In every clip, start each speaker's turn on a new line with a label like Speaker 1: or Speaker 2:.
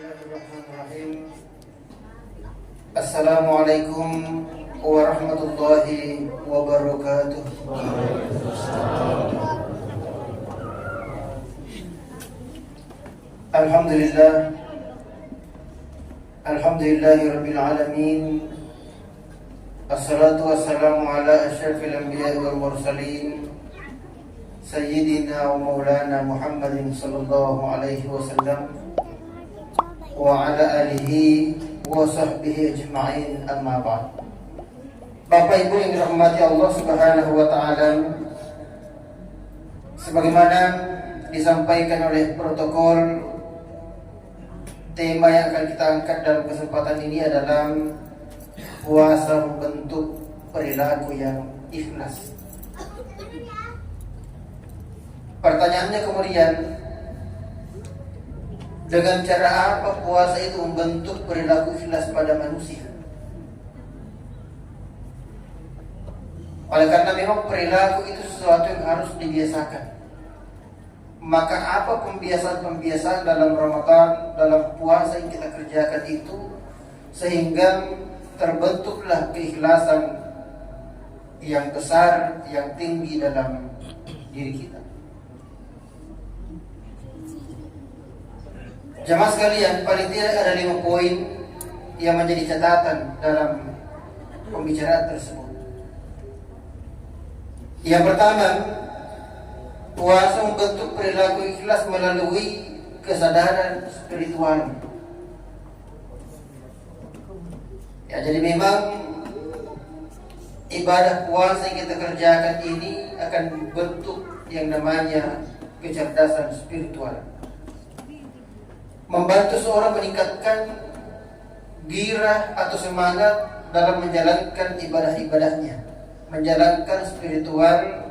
Speaker 1: Bismillahirrahmanirrahim. Assalamualaikum warahmatullahi wabarakatuh. Alhamdulillah. Alhamdulillahirabbil alamin. Assalatu wassalamu ala asyrafil anbiya'i wal mursalin Sayyidina wa maulana Muhammadin sallallahu alaihi wasallam wa ala alihi wa sahbihi ajma'in, amma ba'd. Bapak Ibu yang dirahmati Allah Subhanahu wa taala, sebagaimana disampaikan oleh protokol, tema yang akan kita angkat dalam kesempatan ini adalah puasa membentuk perilaku yang ikhlas. Pertanyaannya kemudian, dengan cara apa puasa itu membentuk perilaku ikhlas pada manusia? Oleh karena memang perilaku itu sesuatu yang harus dibiasakan. Maka apa pembiasaan-pembiasaan dalam Ramadan, dalam puasa yang kita kerjakan itu, sehingga terbentuklah keikhlasan yang besar, yang tinggi dalam diri kita. Jamaah sekalian, paling tidak ada 5 poin yang menjadi catatan dalam pembicaraan tersebut. Yang pertama, puasa membentuk perilaku ikhlas melalui kesadaran spiritual. Ya, jadi memang ibadah puasa yang kita kerjakan ini akan membentuk yang namanya kecerdasan spiritual. Membantu seorang meningkatkan gairah atau semangat dalam menjalankan ibadah-ibadahnya, menjalankan spiritual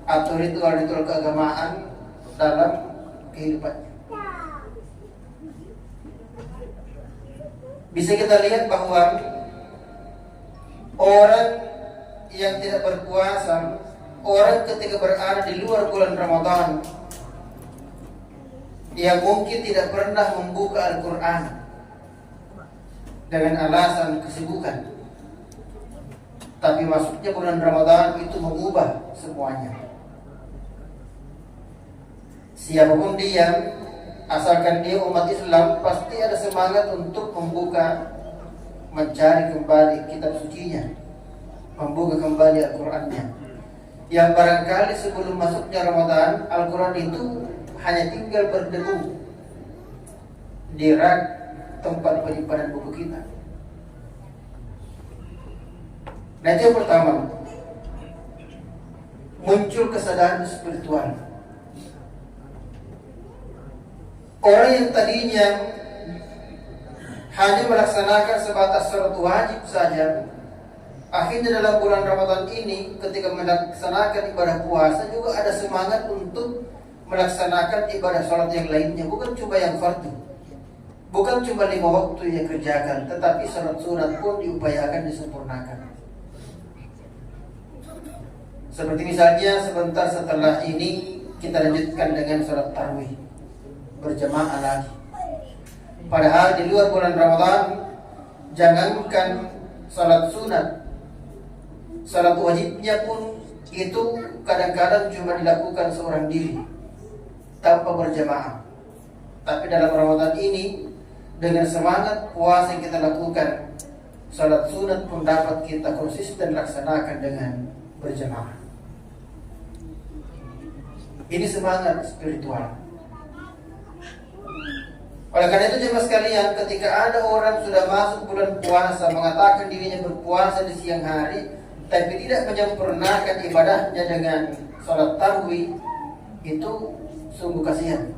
Speaker 1: atau ritual-ritual keagamaan dalam kehidupannya. Bisa kita lihat bahwa orang yang tidak berpuasa, orang ketika berada di luar bulan Ramadan, yang mungkin tidak pernah membuka Al-Quran dengan alasan kesibukan, tapi masuknya bulan Ramadan itu mengubah semuanya. Siapapun dia, asalkan dia umat Islam, pasti ada semangat untuk membuka, mencari kembali kitab sucinya, membuka kembali Al-Qurannya. Yang barangkali sebelum masuknya Ramadan, Al-Quran itu hanya tinggal berdebu di rak tempat penyimpanan buku kita. Nah, itu yang pertama, muncul kesadaran spiritual. Orang yang tadinya hanya melaksanakan sebatas salat wajib saja, akhirnya dalam bulan Ramadan ini ketika melaksanakan ibadah puasa juga ada semangat untuk melaksanakan ibadah salat yang lainnya, bukan cuma yang fardu, bukan cuma 5 waktu yang kerjakan, tetapi salat sunat pun diupayakan disempurnakan. Seperti misalnya sebentar setelah ini kita lanjutkan dengan salat tarawih berjamaah lagi. Padahal di luar bulan Ramadan, jangankan salat sunat, salat wajibnya pun itu kadang-kadang cuma dilakukan seorang diri tanpa berjamaah. Tapi dalam Ramadan ini, dengan semangat puasa yang kita lakukan, salat sunat pun dapat kita konsisten laksanakan dengan berjamaah. Ini semangat spiritual. Oleh karena itu jemaah sekalian, ketika ada orang sudah masuk bulan puasa, mengatakan dirinya berpuasa di siang hari, tapi tidak menyempurnakan ibadahnya dengan salat tarawih, itu sungguh kasihan.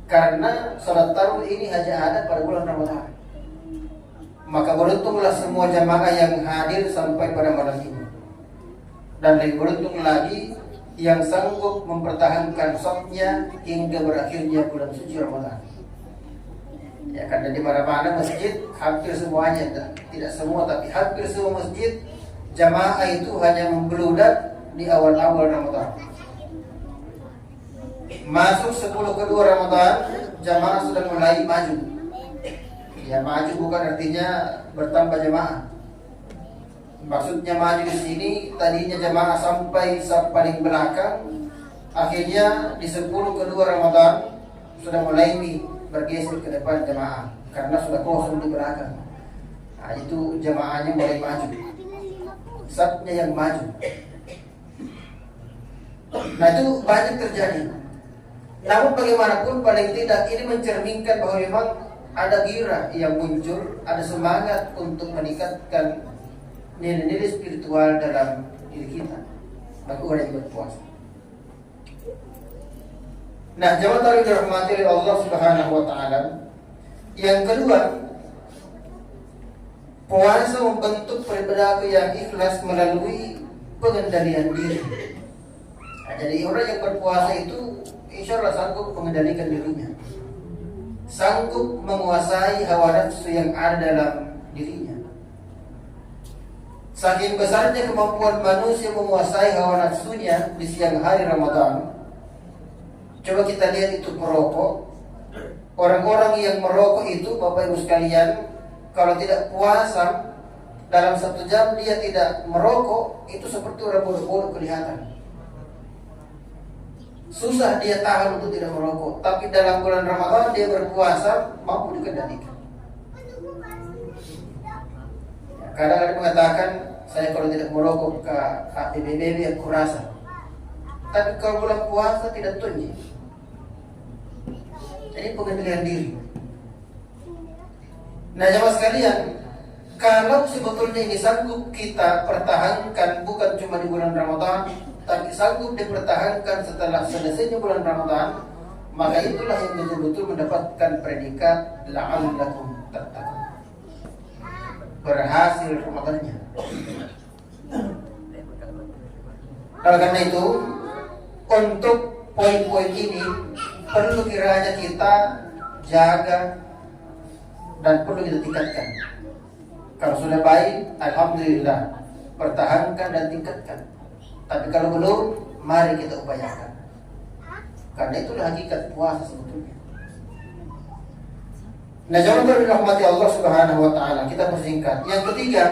Speaker 1: Karena salat tarawih ini hanya ada pada bulan Ramadan. Maka beruntunglah semua jamaah yang hadir sampai pada malam ini. Dan lebih beruntung lagi yang sanggup mempertahankan shafnya hingga berakhirnya bulan suci Ramadan. Ya, karena di mana-mana masjid, hampir semuanya, tidak semua tapi hampir semua masjid, jamaah itu hanya membeludak di awal-awal Ramadan. Masuk 10 kedua Ramadan, jamaah sudah mulai maju. Ya, maju bukan artinya bertambah jamaah. Maksudnya maju di sini, tadinya jamaah sampai paling belakang, akhirnya di 10 kedua Ramadan sudah mulai bergeser ke depan jamaah karena sudah kosong di belakang. Nah, itu jamaahnya mulai maju. Safnya yang maju. Nah, itu banyak terjadi. Namun bagaimanapun paling tidak ini mencerminkan bahwa memang ada gairah yang muncul, ada semangat untuk meningkatkan nilai-nilai spiritual dalam diri kita bagi orang yang berpuasa. Nah, jemaah tarawih dirahmati oleh Allah Subhanahu wa taala. Yang kedua, puasa membentuk perilaku yang ikhlas melalui pengendalian diri. Nah, jadi orang yang berpuasa itu insya Allah sanggup mengendalikan dirinya, sanggup menguasai hawa nafsu yang ada dalam dirinya. Saking besarnya kemampuan manusia menguasai hawa nafsunya di siang hari Ramadan. Coba kita lihat itu perokok. Orang-orang yang merokok itu, Bapak Ibu sekalian, kalau tidak puasa dalam 1 jam dia tidak merokok, itu seperti orang bodoh-bodoh kelihatan. Susah dia tahan untuk tidak merokok. Tapi dalam bulan Ramadan dia berpuasa, mampu dikendalikan. Kadang ada mengatakan, saya kalau tidak merokok ke APBB aku rasa. Tapi kalau bulan puasa tidak tunjuk. Ini pengendalian diri. Nah, jemaah sekalian, kalau sebetulnya ini sanggup kita pertahankan bukan cuma di bulan Ramadan, tapi sanggup dipertahankan setelah selesainya bulan Ramadan, maka itulah yang betul-betul mendapatkan predikat la'allakum tattaqun. Berhasil Ramadannya. Oleh karena itu, untuk poin-poin ini perlu kiranya kita jaga dan perlu kita tingkatkan. Kalau sudah baik, alhamdulillah, pertahankan dan tingkatkan. Tapi kalau belum, mari kita upayakan. Karena itulah hakikat puasa sebetulnya. Nah, jangan dirahmati Allah Subhanahu wa taala. Kita persingkat. Yang ketiga,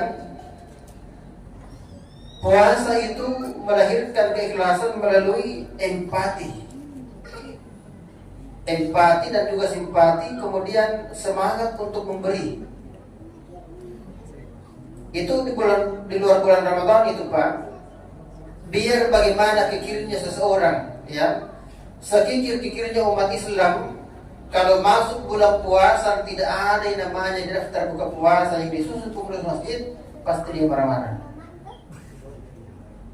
Speaker 1: puasa itu melahirkan keikhlasan melalui empati. Empati dan juga simpati, kemudian semangat untuk memberi. Itu di luar bulan Ramadan itu, Pak. Biar bagaimana kikirnya seseorang, ya. Sekikir-kikirnya umat Islam, kalau masuk bulan puasa tidak ada yang namanya daftar buka puasa yang disusun pengurus masjid, pasti dia marah-marah.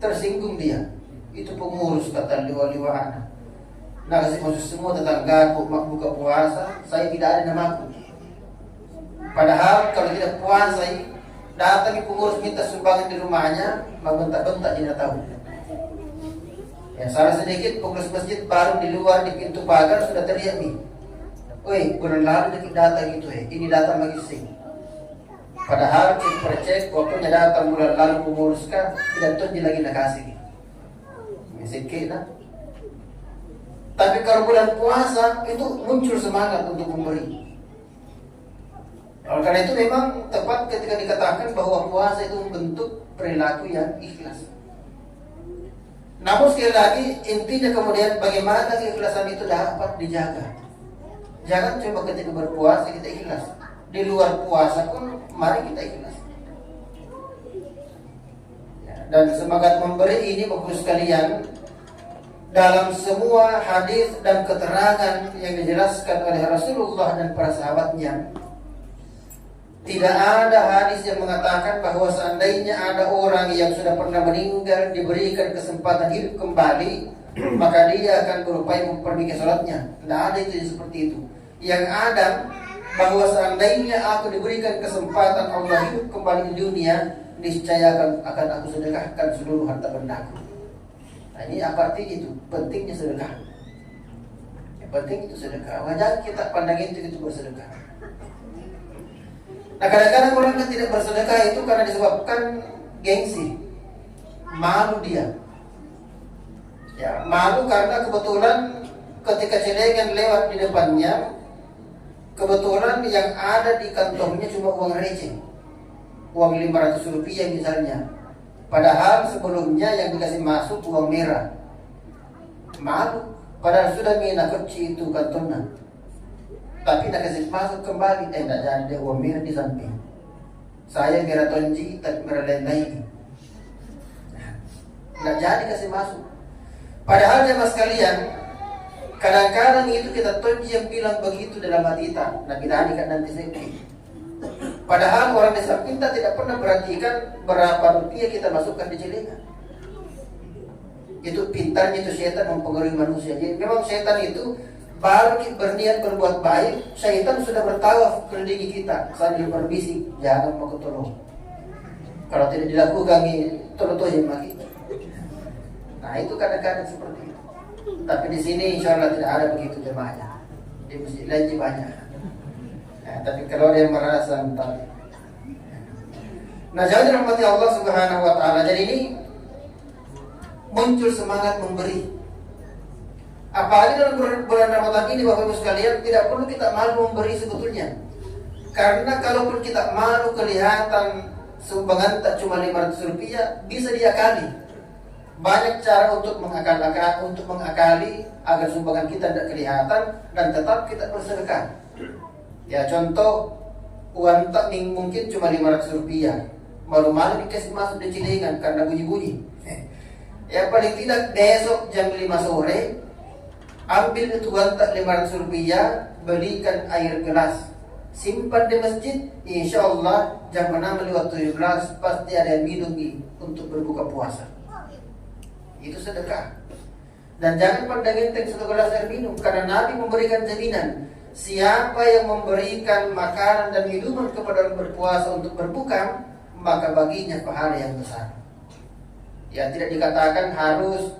Speaker 1: Tersinggung dia. Itu pengurus kata liwa-liwaan. Nah, kasih maksud semua tetangga buka puasa, saya tidak ada namaku. Padahal kalau tidak puasa, datang pengurus minta sumbangan di rumahnya, membentak-bentak dia tahu. Ya, salah sedikit pengurus masjid baru di luar di pintu pagar sudah teriak nih. Woi, bulan lalu dia datang gitu ini datang lagi sing. Padahal kita cek waktunya datang bulan lalu pengurus kan tidak tunjuk lagi nak kasih. Miskin lah. Tapi kalau bulan puasa itu muncul semangat untuk memberi. Oleh karena itu memang tepat ketika dikatakan bahwa puasa itu membentuk perilaku yang ikhlas. Namun sekali lagi intinya kemudian bagaimana keikhlasan itu dapat dijaga. Jangan coba ketika berpuasa kita ikhlas. Di luar puasa pun mari kita ikhlas. Ya, dan semangat memberi ini Bapak sekalian, dalam semua hadis dan keterangan yang dijelaskan oleh Rasulullah dan para sahabatnya, tidak ada hadis yang mengatakan bahwa seandainya ada orang yang sudah pernah meninggal diberikan kesempatan hidup kembali, maka dia akan berupaya memperbaiki sholatnya. Tidak ada itu seperti itu. Yang ada bahwa seandainya aku diberikan kesempatan Allah hidup kembali di dunia, niscaya akan aku sedekahkan seluruh harta bendaku. Nah, ini apa arti itu? Pentingnya sedekah. Yang penting itu sedekah. Jangan kita pandang itu bersedekah. Nah, kadang-kadang orang yang tidak bersedekah itu karena disebabkan gengsi, malu dia. Ya, malu karena kebetulan ketika celengan lewat di depannya, kebetulan yang ada di kantongnya cuma uang receh, uang 500 rupiah misalnya. Padahal sebelumnya yang dikasih masuk uang merah. Malu, padahal sudah mina kecil itu kantongnya. Tapi nak kasih masuk kembali, tidak jadi dia uang merah di samping. Saya merah tonji, tapi merah lain lagi. Tidak jadi kasih masuk. Padahal jemaah sekalian, kadang-kadang itu kita tonji yang bilang begitu dalam hati kita. Nah bila kan nanti saya. Padahal orang di samping kita tidak pernah perhatikan berapa rupiah kita masukkan di celengan. Itu pintarnya itu setan mempengaruhi manusia. Jadi memang setan itu baru berniat berbuat baik, setan sudah bertawaf kelilingi kita sambil berbisik, jangan mau tolong. Kalau tidak dilakukan, tolong yang mati. Nah itu kadang-kadang seperti itu. Tapi di sini insya Allah tidak ada begitu jemaahnya. Di masjid lain banyak. Nah, tapi kalau dia merasa entah. Nah jangan dirahmati Allah Subhanahu Wa Taala. Jadi ini muncul semangat memberi. Apalagi dalam bulan Ramadan ini Bapak Ibu sekalian, tidak perlu kita malu memberi sebetulnya. Karena kalaupun kita malu kelihatan sumbangan tak cuma 500 rupiah, bisa diakali. Banyak cara untuk mengakali agar sumbangan kita tidak kelihatan dan tetap kita bersedekah. Ya contoh, uang tak mungkin cuma 500 rupiah. Malu-malu dikasih masuk di celengan karena bunyi-bunyi. Ya paling tidak besok jam 5 sore, ambil itu uang tak 500 rupiah, belikan air gelas, simpan di masjid. Insya Allah jam 6 lewat 17 pasti ada yang minum untuk berbuka puasa. Itu sedekah. Dan jangan pandang enteng satu gelas air minum, karena Nabi memberikan jaminan, siapa yang memberikan makanan dan minuman kepada orang berpuasa untuk berbuka, maka baginya pahala yang besar. Ya tidak dikatakan harus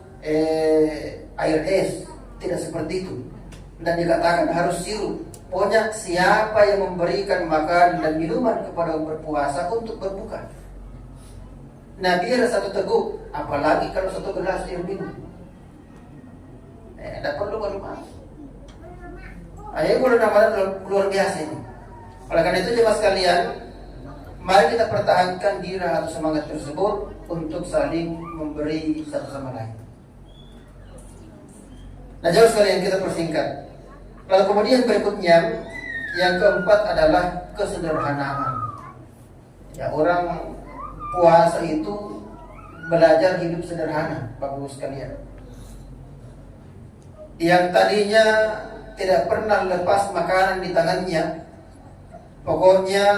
Speaker 1: air es, tidak seperti itu. Dan dikatakan harus sirup. Pokoknya siapa yang memberikan makanan dan minuman kepada orang berpuasa untuk berbuka. Nabi ada satu teguk, apalagi kalau satu gelas air minum. Tidak perlu malu-malu. Ayo bulan Ramadan luar biasa ini. Oleh karena itu jemaah sekalian, mari kita pertahankan diri atau semangat tersebut untuk saling memberi satu sama lain. Nah jemaah sekalian, kita persingkat. Lalu kemudian berikutnya, yang keempat adalah kesederhanaan. Ya orang puasa itu belajar hidup sederhana, Bapak Ibu sekalian. Yang tadinya tidak pernah lepas makanan di tangannya, pokoknya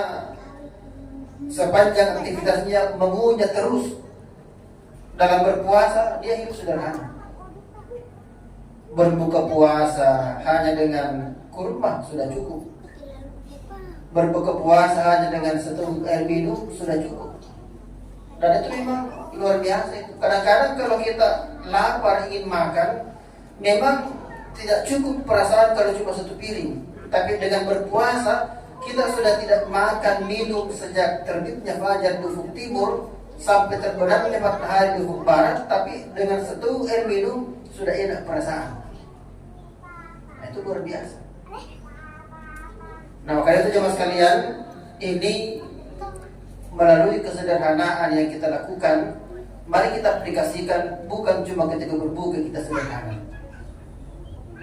Speaker 1: sepanjang aktivitasnya mengunyah terus. Dalam berpuasa dia hidup sederhana. Berbuka puasa hanya dengan kurma sudah cukup. Berbuka puasa hanya dengan seteguk air minum sudah cukup. Dan itu memang luar biasa itu. Kadang-kadang kalau kita lapar ingin makan, memang tidak cukup perasaan kalau cuma satu piring. Tapi dengan berpuasa, kita sudah tidak makan minum sejak terbitnya fajar di ufuk timur sampai terbenamnya matahari di ufuk barat. Tapi dengan seteguk air minum sudah enak perasaan. Nah, itu luar biasa. Nah makanya itu jemaah sekalian, ini melalui kesederhanaan yang kita lakukan, mari kita aplikasikan bukan cuma ketika berbuka kita sederhana,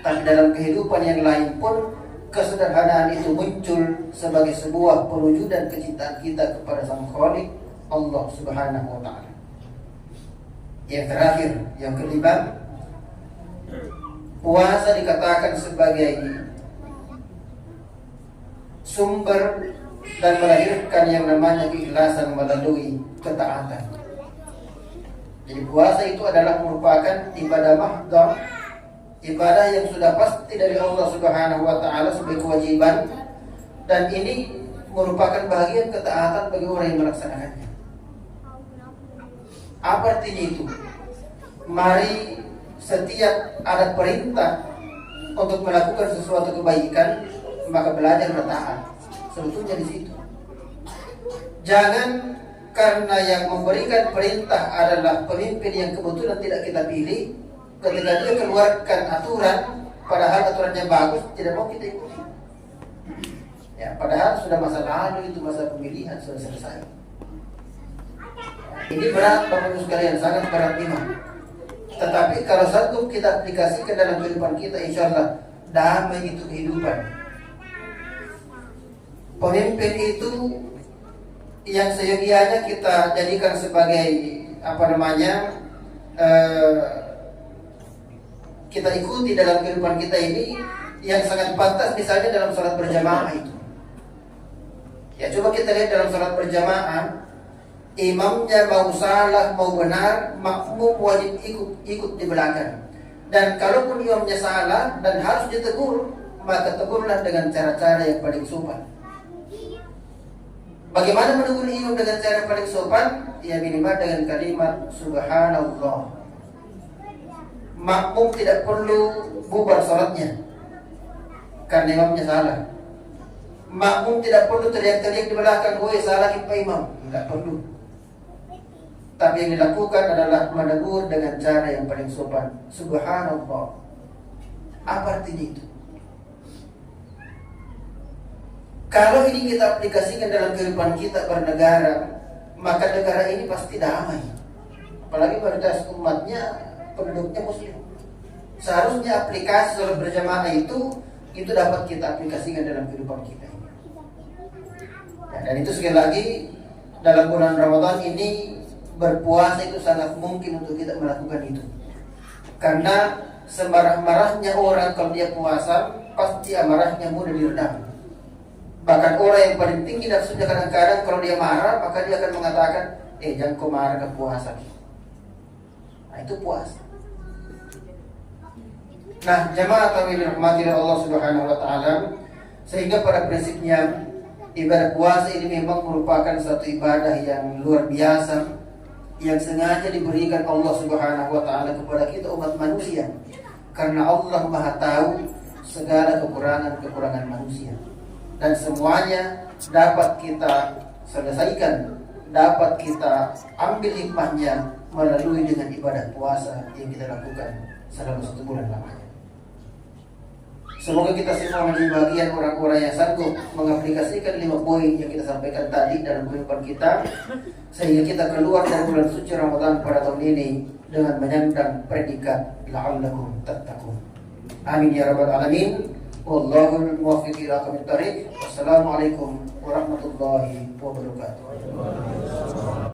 Speaker 1: tapi dalam kehidupan yang lain pun kesederhanaan itu muncul sebagai sebuah perwujudan kecintaan kita kepada Sang Khalik Allah Subhanahu wa Ta'ala. Yang terakhir, yang kelima, puasa dikatakan sebagai sumber dan melahirkan yang namanya keikhlasan melalui ketaatan. Jadi puasa itu adalah merupakan ibadah mahdhah, ibadah yang sudah pasti dari Allah Subhanahu wa Ta'ala sebagai kewajiban, dan ini merupakan bagian ketaatan bagi orang yang melaksanakannya. Apa artinya itu? Mari setiap ada perintah untuk melakukan sesuatu kebaikan, maka belajar bertaat. Sebetulnya di situ. Jangan karena yang memberikan perintah adalah pemimpin yang kebetulan tidak kita pilih, ketika dia keluarkan aturan, padahal aturannya bagus, tidak mau kita ikuti. Ya, padahal sudah masa lalu, itu masa pemilihan sudah selesai. Ini berat Bapak Ibu sekalian, sangat berat iman. Tetapi kalau satu kita aplikasikan dalam kehidupan kita, insya Allah damai itu kehidupan. Pemimpin itu yang seyogianya kita jadikan sebagai kita ikuti dalam kehidupan kita ini, yang sangat pantas misalnya dalam salat berjamaah itu. Ya, coba kita lihat dalam salat berjamaah, imamnya mau salah mau benar, makmum wajib ikut di belakang. Dan kalaupun imamnya salah dan harus ditegur, maka tegurlah dengan cara-cara yang paling sopan. Bagaimana menegur imam dengan cara paling sopan? Ya, minimal dengan kalimat subhanallah. Makmum tidak perlu bubar salatnya karena imamnya salah. Makmum tidak perlu teriak-teriak di belakang, "Woi, salah Pak Imam." Tidak perlu. Tapi yang dilakukan adalah menegur dengan cara yang paling sopan. Subhanallah. Apa artinya itu? Kalau ini kita aplikasikan dalam kehidupan kita bernegara, maka negara ini pasti damai. Apalagi mayoritas umatnya penduduknya muslim. Seharusnya aplikasi salat berjamaah itu dapat kita aplikasikan dalam kehidupan kita. Ya, dan itu sekali lagi dalam bulan Ramadan ini berpuasa itu sangat mungkin untuk kita melakukan itu. Karena semarah-marahnya orang kalau dia puasa, pasti amarahnya mudah diredam. Bahkan orang yang paling tinggi nafsunya kadang-kadang kalau dia marah, maka dia akan mengatakan, jangan kau marah ke puasa. Nah, itu puasa. Nah, jamaah kami dirahmati oleh Allah Subhanahu wa taala, sehingga pada prinsipnya ibadah puasa ini memang merupakan satu ibadah yang luar biasa, yang sengaja diberikan Allah Subhanahu wa taala kepada kita umat manusia. Karena Allah Maha tahu segala kekurangan-kekurangan manusia. Dan semuanya dapat kita selesaikan, dapat kita ambil hikmahnya melalui dengan ibadah puasa yang kita lakukan selama 1 bulan lamanya. Semoga kita semua menjadi bagian orang-orang yang sanggup mengaplikasikan 5 poin yang kita sampaikan tadi dalam kehidupan kita, sehingga kita keluar dari bulan suci Ramadan pada tahun ini dengan menyandang predikat la'allakum tattaqun. Amin ya rabbal alamin. Wallahul muwaffiq ila aqwamit thariq. Wassalamualaikum warahmatullahi wabarakatuh.